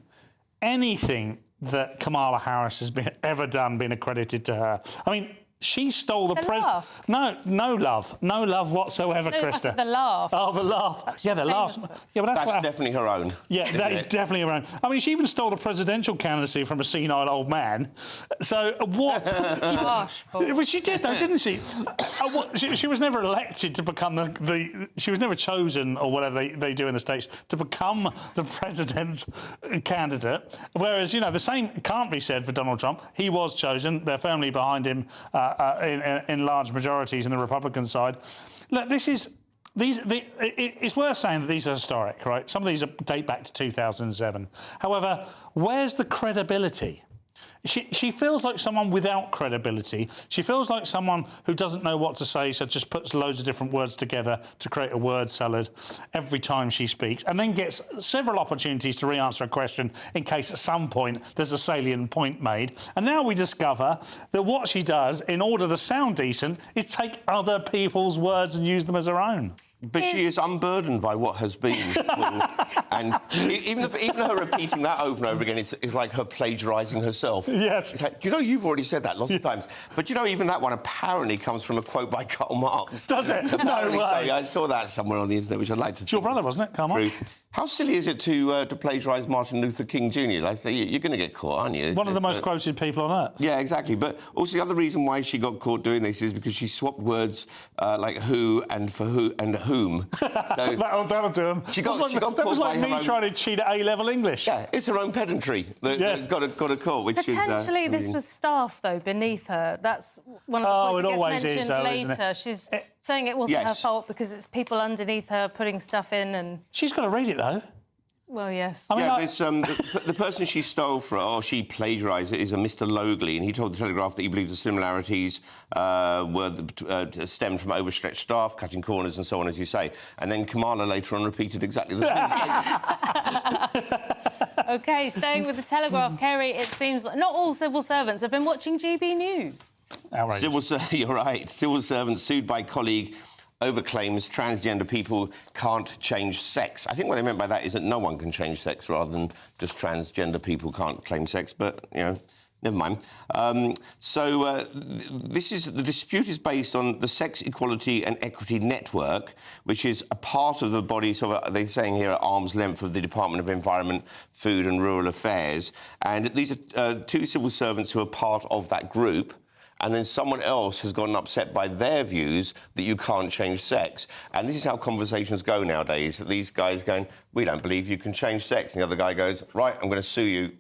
anything that Kamala Harris has ever done been accredited to her? I mean, she stole the president. No love whatsoever, Krista. The laugh. Oh, the laugh. Yeah, the laugh. Yeah, but that's definitely her own. Yeah, that is definitely her own. I mean, she even stole the presidential candidacy from a senile old man. So what? Gosh, well, she did, though, didn't she? She was never elected to become she was never chosen, or whatever they do in the States, to become the president's candidate. Whereas, you know, the same can't be said for Donald Trump. He was chosen. They're firmly behind him. In large majorities in the Republican side. Look, it's worth saying that these are historic, right? Some of these date back to 2007. However, where's the credibility? She feels like someone without credibility. She feels like someone who doesn't know what to say, so just puts loads of different words together to create a word salad every time she speaks, and then gets several opportunities to re-answer a question in case at some point there's a salient point made. And now we discover that what she does, in order to sound decent, is take other people's words and use them as her own. But she is unburdened by what has been. And even her repeating that over and over again is like her plagiarising herself. Yes. It's like, do you know, you've already said that lots of times. But you know, even that one apparently comes from a quote by Karl Marx. Does it? Apparently No way. So. I saw that somewhere on the internet, which I'd like to... It's your brother, wasn't it, Karl Marx? How silly is it to plagiarise Martin Luther King Jr.? Like, you're going to get caught, aren't you? One of the most quoted people on earth. Yeah, exactly. But also the other reason why she got caught doing this is because she swapped words like who and for who and whom. So that'll do him. She got that was like me trying to cheat at A-level English. Yeah, it's her own pedantry that got a caught, which Potentially is... this was staff, though, beneath her. That's one of the points that gets mentioned later. She's saying it wasn't her fault because it's people underneath her putting stuff in and... She's got to read it, though. Well, yes. The person she stole from, or she plagiarised, is a Mr. Logley, and he told the Telegraph that he believes the similarities stemmed from overstretched staff, cutting corners, and so on, as you say. And then Kamala later on repeated exactly the same statement. OK, staying with the Telegraph, Kerry, it seems like not all civil servants have been watching GB News. You're right. Civil servants sued by colleague over claims transgender people can't change sex. I think what they meant by that is that no one can change sex rather than just transgender people can't claim sex, but, you know, never mind. The dispute is based on the Sex Equality and Equity Network, which is a part of the body, so they're saying here, at arm's length of the Department of Environment, Food and Rural Affairs. And these are two civil servants who are part of that group. And then someone else has gotten upset by their views that you can't change sex. And this is how conversations go nowadays, that these guys going, we don't believe you can change sex. And the other guy goes, right, I'm going to sue you.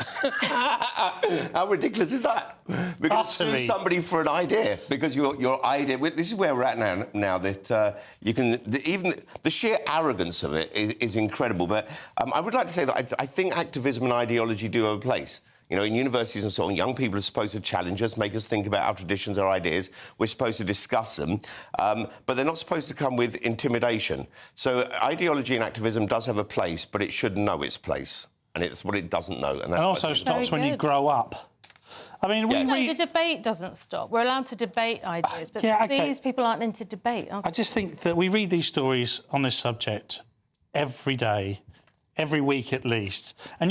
How ridiculous is that? Because sue somebody for an idea, because your idea... This is where we're at now that you can... Even the sheer arrogance of it is incredible. But I would like to say that I think activism and ideology do have a place. You know, in universities and so on, young people are supposed to challenge us, make us think about our traditions, our ideas. We're supposed to discuss them, but they're not supposed to come with intimidation. So ideology and activism does have a place, but it should know its place, and it's what it doesn't know. And, that's also stops when you grow up. I mean, the debate doesn't stop. We're allowed to debate ideas, but these people aren't into debate, are they? I just think that we read these stories on this subject every day, every week at least, and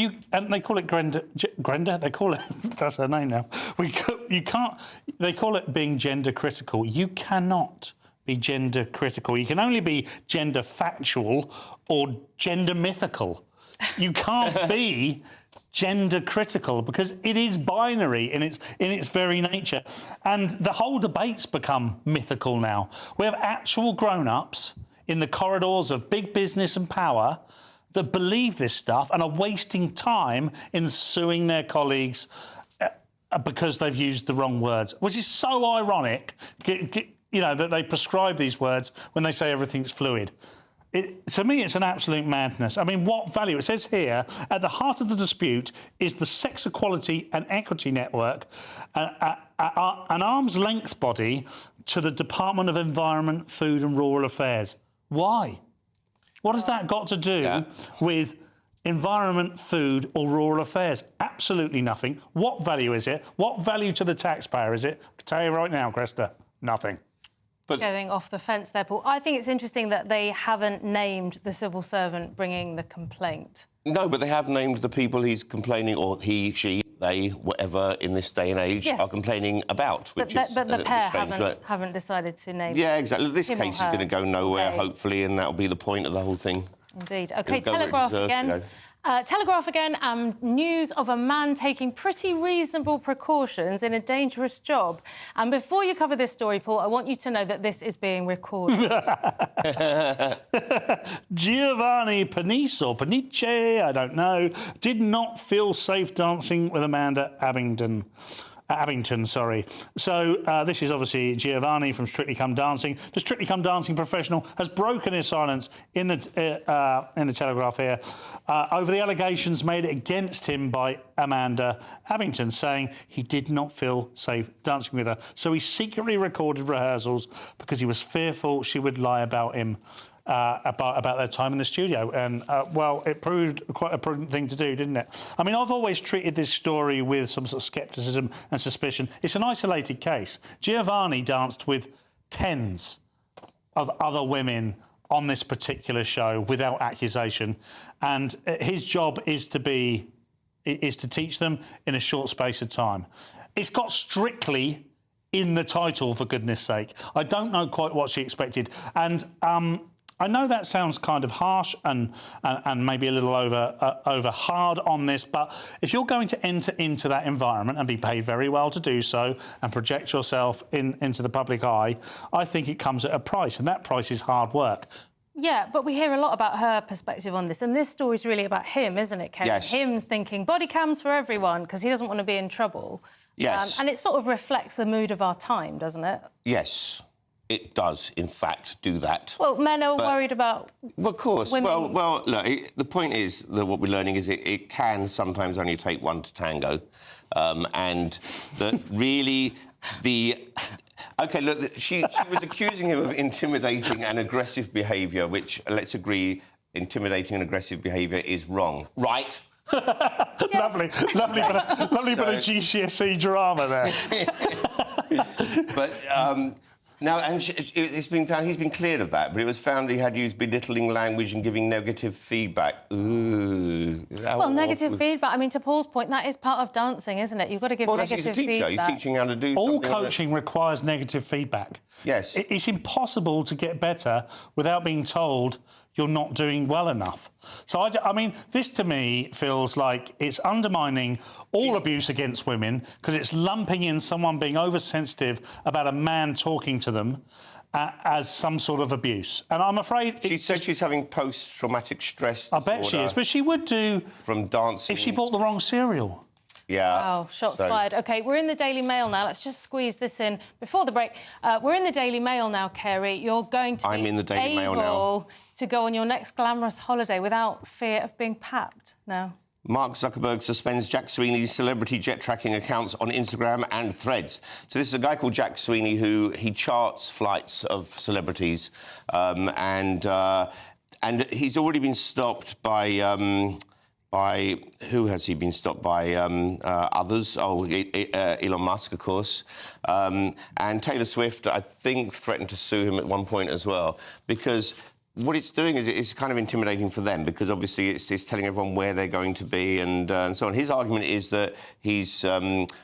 they call it Grenda. They call it that's her name now. You can't. They call it being gender critical. You cannot be gender critical. You can only be gender factual or gender mythical. You can't be gender critical because it is binary in its very nature, and the whole debate's become mythical now. We have actual grown-ups in the corridors of big business and power that believe this stuff and are wasting time in suing their colleagues because they've used the wrong words, which is so ironic, you know, that they prescribe these words when they say everything's fluid. To me, it's an absolute madness. I mean, what value? It says here, at the heart of the dispute is the Sex Equality and Equity Network, an arm's-length body to the Department of Environment, Food and Rural Affairs. Why? What has that got to do with environment, food or rural affairs? Absolutely nothing. What value is it? What value to the taxpayer is it? I tell you right now, Cresta, nothing. Getting off the fence there, Paul. I think it's interesting that they haven't named the civil servant bringing the complaint. No, but they have named the people he's complaining, or he, she, they, whatever, in this day and age, are complaining about. But the pair haven't decided to name. Yeah, exactly. This case is going to go nowhere, hopefully, and that'll be the point of the whole thing. Indeed. OK, Telegraph again. Telegraph again, news of a man taking pretty reasonable precautions in a dangerous job. And before you cover this story, Paul, I want you to know that this is being recorded. Giovanni Panice, or Panice, I don't know, did not feel safe dancing with Amanda Abingdon. Abington, sorry. So this is obviously Giovanni from Strictly Come Dancing. The Strictly Come Dancing professional has broken his silence in the Telegraph here over the allegations made against him by Amanda Abington, saying he did not feel safe dancing with her. So he secretly recorded rehearsals because he was fearful she would lie about him. About their time in the studio, and well, it proved quite a prudent thing to do, didn't it? I mean, I've always treated this story with some sort of scepticism and suspicion. It's an isolated case. Giovanni danced with tens of other women on this particular show without accusation, and his job is to teach them in a short space of time. It's got Strictly in the title, for goodness sake. I don't know quite what she expected, and I know that sounds kind of harsh and maybe a little over hard on this, but if you're going to enter into that environment and be paid very well to do so and project yourself into the public eye, I think it comes at a price, and that price is hard work. Yeah, but we hear a lot about her perspective on this, and this story's really about him, isn't it, Kerry? Yes. Him thinking body cams for everyone because he doesn't want to be in trouble. Yes. And it sort of reflects the mood of our time, doesn't it? Yes. It does, in fact, do that. Well, men are worried about... Well, of course. Women. Well, look, the point is that what we're learning is it can sometimes only take one to tango. And that really OK, look, she was accusing him of intimidating and aggressive behaviour, which, let's agree, intimidating and aggressive behaviour is wrong. Right? Lovely bit of GCSE drama there. But... now, and it's been found he's been cleared of that, but it was found he had used belittling language and giving negative feedback. Ooh. Well, negative feedback. I mean, to Paul's point, that is part of dancing, isn't it? You've got to give negative feedback. He's a teacher. He's teaching how to do All something. coaching requires negative feedback. Yes. It's impossible to get better without being told you're not doing well enough. So, I mean, this to me feels like it's undermining all abuse against women because it's lumping in someone being oversensitive about a man talking to them as some sort of abuse. And I'm afraid... She said she's having post-traumatic stress disorder. I bet she is, but she would do... From dancing... If she bought the wrong cereal. Yeah. Wow, shots fired. OK, we're in the Daily Mail now. Let's just squeeze this in before the break. We're in the Daily Mail now, Kerry. You're going to I'm in the Daily Mail now. To go on your next glamorous holiday without fear of being papped now. Mark Zuckerberg suspends Jack Sweeney's celebrity jet tracking accounts on Instagram and Threads. So this is a guy called Jack Sweeney who he charts flights of celebrities, and he's already been stopped by who has he been stopped by? Others. Oh, Elon Musk, of course. And Taylor Swift, I think, threatened to sue him at one point as well, because what it's doing is it's kind of intimidating for them, because obviously it's telling everyone where they're going to be and so on. His argument is that he's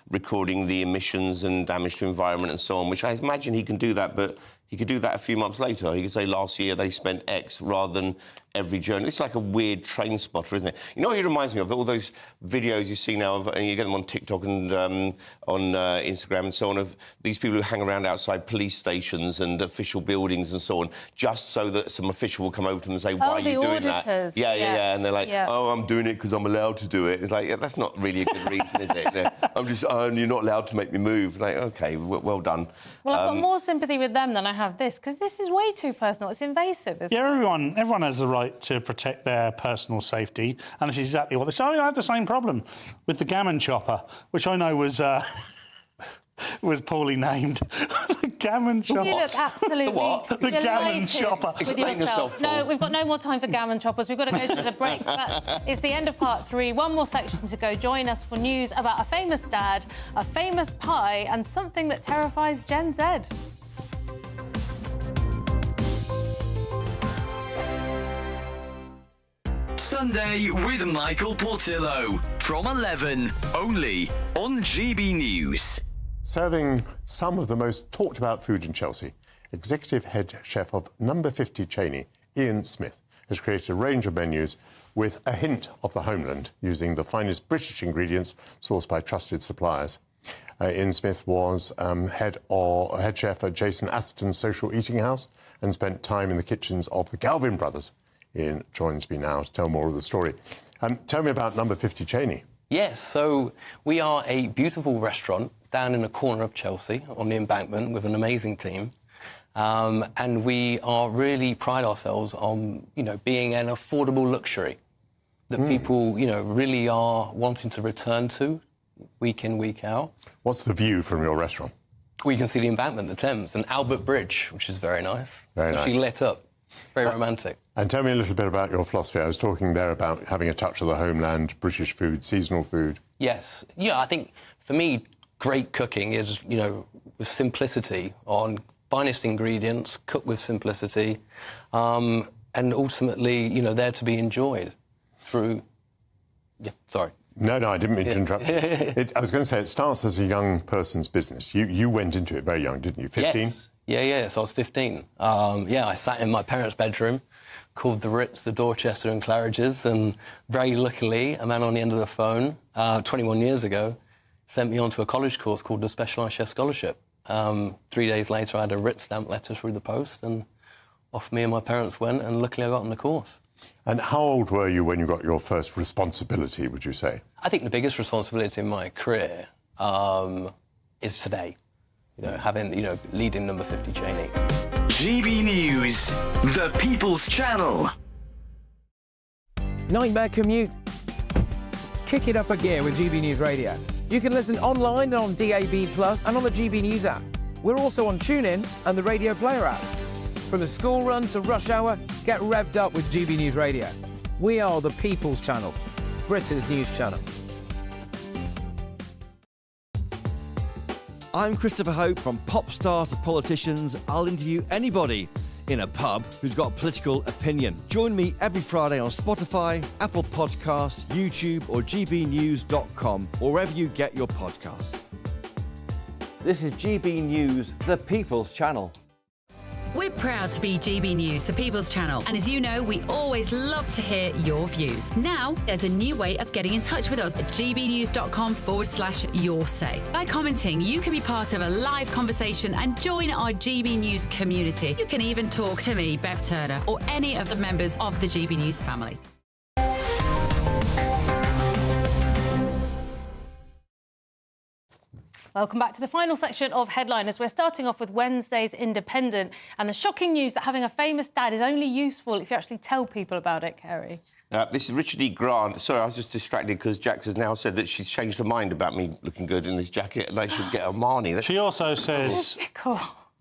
recording the emissions and damage to environment and so on, which I imagine he can do that, but he could do that a few months later. He could say last year they spent X rather than every journey. It's like a weird train spotter, isn't it? You know what he reminds me of? All those videos you see now, and you get them on TikTok and on Instagram and so on, of these people who hang around outside police stations and official buildings and so on, just so that some official will come over to them and say, why are you doing auditors. that? Yeah. And they're like, oh, I'm doing it because I'm allowed to do it. It's like, that's not really a good reason, is it? I'm just, and you're not allowed to make me move. Like, OK, well done. Well, I've got more sympathy with them than I have this, because this is way too personal. It's invasive, isn't it? Everyone has the right to protect their personal safety, and this is exactly what they say. I had the same problem with the gammon chopper, which I know was poorly named. The gammon chopper. You look absolutely the gammon chopper. Explain yourself. No, we've got no more time for gammon choppers. We've got to go to the break. That is the end of part 3. One more section to go. Join us for news about a famous dad, a famous pie, and something that terrifies Gen Z. Sunday with Michael Portillo from 11, only on GB News. Serving some of the most talked about food in Chelsea, executive head chef of Number 50 Cheney, Ian Smith, has created a range of menus with a hint of the homeland, using the finest British ingredients sourced by trusted suppliers. Ian Smith was head chef at Jason Atherton's Social Eating House and spent time in the kitchens of the Galvin brothers. Ian joins me now to tell more of the story. Tell me about Number 50 Cheney. Yes, so we are a beautiful restaurant down in a corner of Chelsea on the embankment with an amazing team. And we are really pride ourselves on, being an affordable luxury that people, really are wanting to return to week in, week out. What's the view from your restaurant? Well, you can see the embankment, the Thames, and Albert Bridge, which is very nice. Very it's actually lit up. Very romantic. And tell me a little bit about your philosophy. I was talking there about having a touch of the homeland, British food, seasonal food. Yes. Yeah, I think, for me, great cooking is, with simplicity on finest ingredients, cooked with simplicity, and ultimately, there to be enjoyed through... Yeah, sorry. No, I didn't mean to interrupt you. I was going to say, it starts as a young person's business. You went into it very young, didn't you? 15? Yes. Yeah, so I was 15. I sat in my parents' bedroom, called the Ritz, the Dorchester and Claridge's, and very luckily, a man on the end of the phone, 21 years ago, sent me on to a college course called the Specialised Chef Scholarship. 3 days later, I had a Ritz stamp letter through the post, and off me and my parents went, and luckily I got on the course. And how old were you when you got your first responsibility, would you say? I think the biggest responsibility in my career is today. Leading number 50 Cheney. GB News, the People's Channel. Nightmare commute? Kick it up a gear with GB News Radio. You can listen online and on DAB+ and on the GB News app. We're also on TuneIn and the Radio Player apps. From the school run to rush hour, get revved up with GB News Radio. We are the People's Channel, Britain's news channel. I'm Christopher Hope. From pop stars to politicians, I'll interview anybody in a pub who's got a political opinion. Join me every Friday on Spotify, Apple Podcasts, YouTube or gbnews.com, or wherever you get your podcasts. This is GB News, the People's Channel. We're proud to be GB News, the People's Channel. And as you know, we always love to hear your views. Now, there's a new way of getting in touch with us at gbnews.com/your say. By commenting, you can be part of a live conversation and join our GB News community. You can even talk to me, Bev Turner, or any of the members of the GB News family. Welcome back to the final section of Headliners. We're starting off with Wednesday's Independent and the shocking news that having a famous dad is only useful if you actually tell people about it, Kerry. This is Richard E. Grant. Sorry, I was just distracted because Jax has now said that she's changed her mind about me looking good in this jacket and they should get Armani. She also says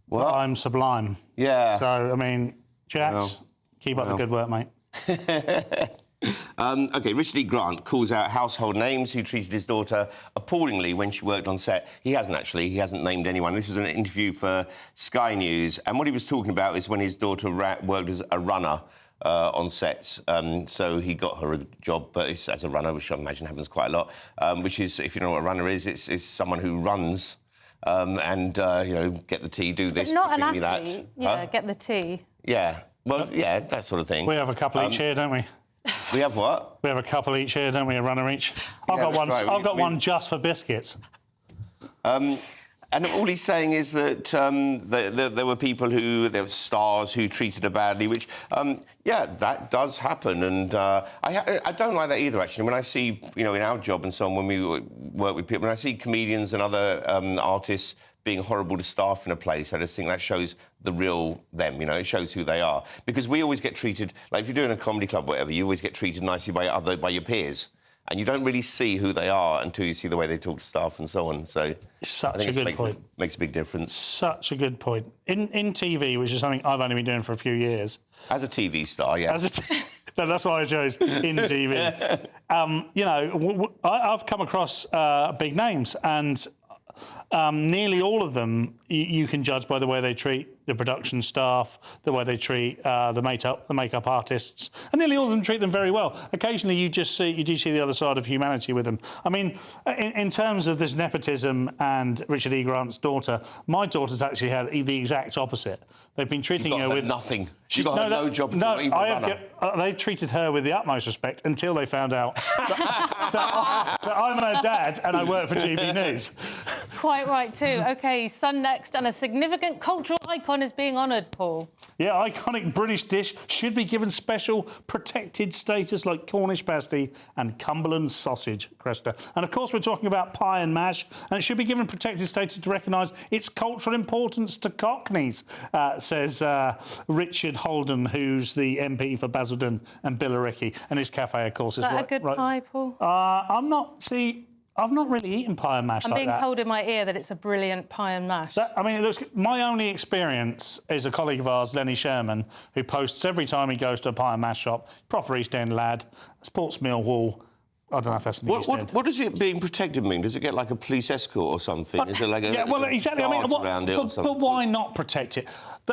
What? I'm sublime. Yeah. So, I mean, Jax, keep up the good work, mate. OK, Richard E. Grant calls out household names who treated his daughter appallingly when she worked on set. He hasn't, actually. He hasn't named anyone. This was an interview for Sky News. And what he was talking about is when his daughter worked as a runner on sets. So he got her a job, but it's as a runner, which I imagine happens quite a lot, which is, if you know what a runner is, it's someone who runs and, get the tea, do this, But not an bring me athlete. that. Yeah, get the tea. Yeah. Well, yeah, that sort of thing. We have a couple each here, don't we? We have what? We have a couple each here, don't we? A runner each. I've got one. Right. I've got one just for biscuits. And all he's saying is that there were people there were stars who treated her badly, which, that does happen. And I don't like that either, actually. When I see, in our job and so on, when we work with people, when I see comedians and other artists being horrible to staff in a place, I just think that shows the real them, it shows who they are. Because we always get treated, like if you're doing a comedy club or whatever, you always get treated nicely by your peers. And you don't really see who they are until you see the way they talk to staff and so on. So Such a good point. Makes a big difference. Such a good point. In TV, which is something I've only been doing for a few years. As a TV star, yeah. No, that's why I chose in TV. I've come across big names and nearly all of them you can judge by the way they treat the production staff, the way they treat the makeup artists, and nearly all of them treat them very well. Occasionally you do see the other side of humanity with them. I mean, in terms of this nepotism and Richard E. Grant's daughter, my daughter's actually had the exact opposite. They've been treating her with nothing. She got no job. No, they've treated her with the utmost respect until they found out that I'm her dad and I work for GB News. Quite right too. OK, Sun next, and a significant cultural icon icon is being honoured, Paul. Yeah, iconic British dish should be given special protected status like Cornish pasty and Cumberland sausage, Cresta. And of course, we're talking about pie and mash, and it should be given protected status to recognise its cultural importance to Cockneys, says Richard Holden, who's the MP for Basildon and Billericay, and his cafe, of course, is that a good pie, Paul? I've not really eaten pie and mash I'm like being that. told in my ear that it's a brilliant pie and mash. My only experience is a colleague of ours, Lenny Sherman, who posts every time he goes to a pie and mash shop, proper East End lad, sports Millwall. I don't know if that's in the East End. What does it being protected mean? Does it get like a police escort or something? Is it like exactly. around it or something? But why not protect it?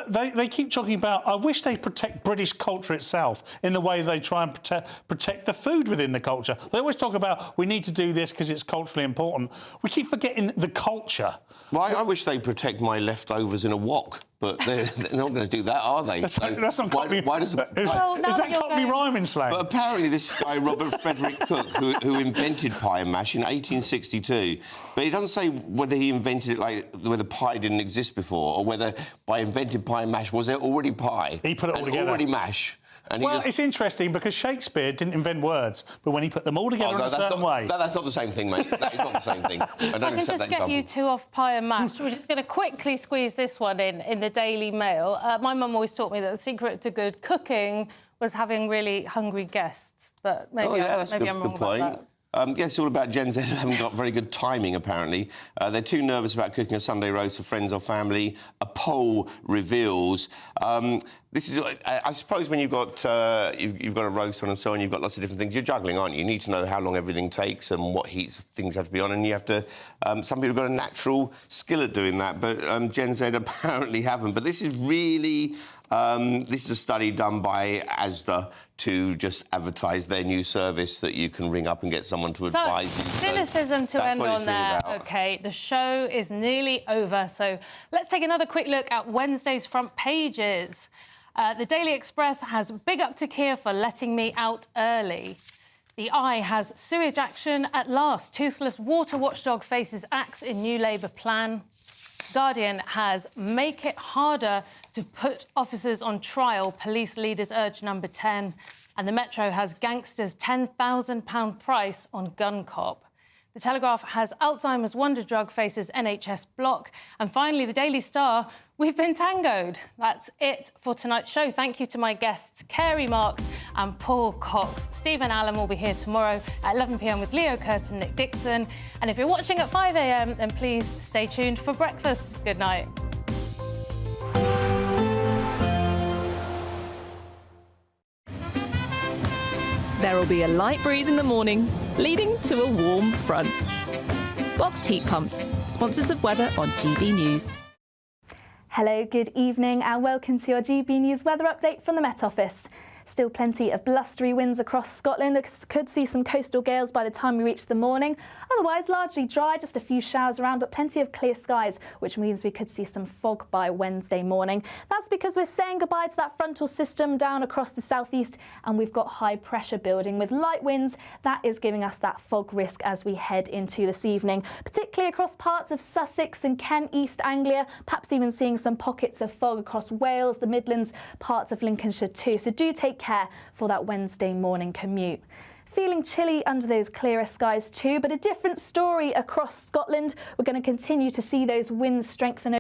They keep talking about, I wish they protect British culture itself in the way they try and protect the food within the culture. They always talk about, we need to do this because it's culturally important. We keep forgetting the culture. Well, I wish they'd protect my leftovers in a wok, but they're not going to do that, are they? That's not Cockney. Why does is that Cockney rhyming slang? But apparently this guy, Robert Frederick Cook, who invented pie and mash in 1862, but he doesn't say whether he invented it whether pie didn't exist before, or whether by inventing pie and mash, was there already pie? He put it all together. Already mash. And it's interesting because Shakespeare didn't invent words, but when he put them all together in a certain way... No, that's not the same thing, mate. That is not the same thing. I don't accept that just get example. you two off pie and mash. We're just going to quickly squeeze this one in the Daily Mail. My mum always taught me that the secret to good cooking was having really hungry guests, but maybe I'm wrong about that. Yes, it's all about Gen Z who haven't got very good timing, apparently. They're too nervous about cooking a Sunday roast for friends or family. A poll reveals... this is, I suppose, when you've got a roast on and so on, you've got lots of different things. You're juggling, aren't you? You need to know how long everything takes and what heats things have to be on, and you have to... some people have got a natural skill at doing that, but Gen Z apparently haven't. But this is really... this is a study done by Asda to just advertise their new service that you can ring up and get someone to advise you. Cynicism to end on there. About. OK, the show is nearly over, so let's take another quick look at Wednesday's front pages. The Daily Express has big uptick here for letting me out early. The Eye has sewage action at last. Toothless water watchdog faces axe in new Labour plan. Guardian has make it harder to put officers on trial. Police leaders urge number 10. And the Metro has gangsters' £10,000 price on gun cop. The Telegraph has Alzheimer's wonder drug faces NHS block. And finally, the Daily Star, we've been tangoed. That's it for tonight's show. Thank you to my guests, Carey Marks and Paul Cox. Stephen Allen will be here tomorrow at 11 p.m. with Leo Kirsten, Nick Dixon. And if you're watching at 5 a.m, then please stay tuned for breakfast. Good night. There will be a light breeze in the morning, leading to a warm front. Boxed heat pumps, sponsors of weather on GB News. Hello, good evening and welcome to your GB News weather update from the Met Office. Still plenty of blustery winds across Scotland. Could see some coastal gales by the time we reach the morning. Otherwise, largely dry, just a few showers around, but plenty of clear skies, which means we could see some fog by Wednesday morning. That's because we're saying goodbye to that frontal system down across the southeast, and we've got high pressure building with light winds. That is giving us that fog risk as we head into this evening, particularly across parts of Sussex and Kent, East Anglia, perhaps even seeing some pockets of fog across Wales, the Midlands, parts of Lincolnshire too. So do take care for that Wednesday morning commute. Feeling chilly under those clearer skies too, but a different story across Scotland. We're going to continue to see those winds strengthen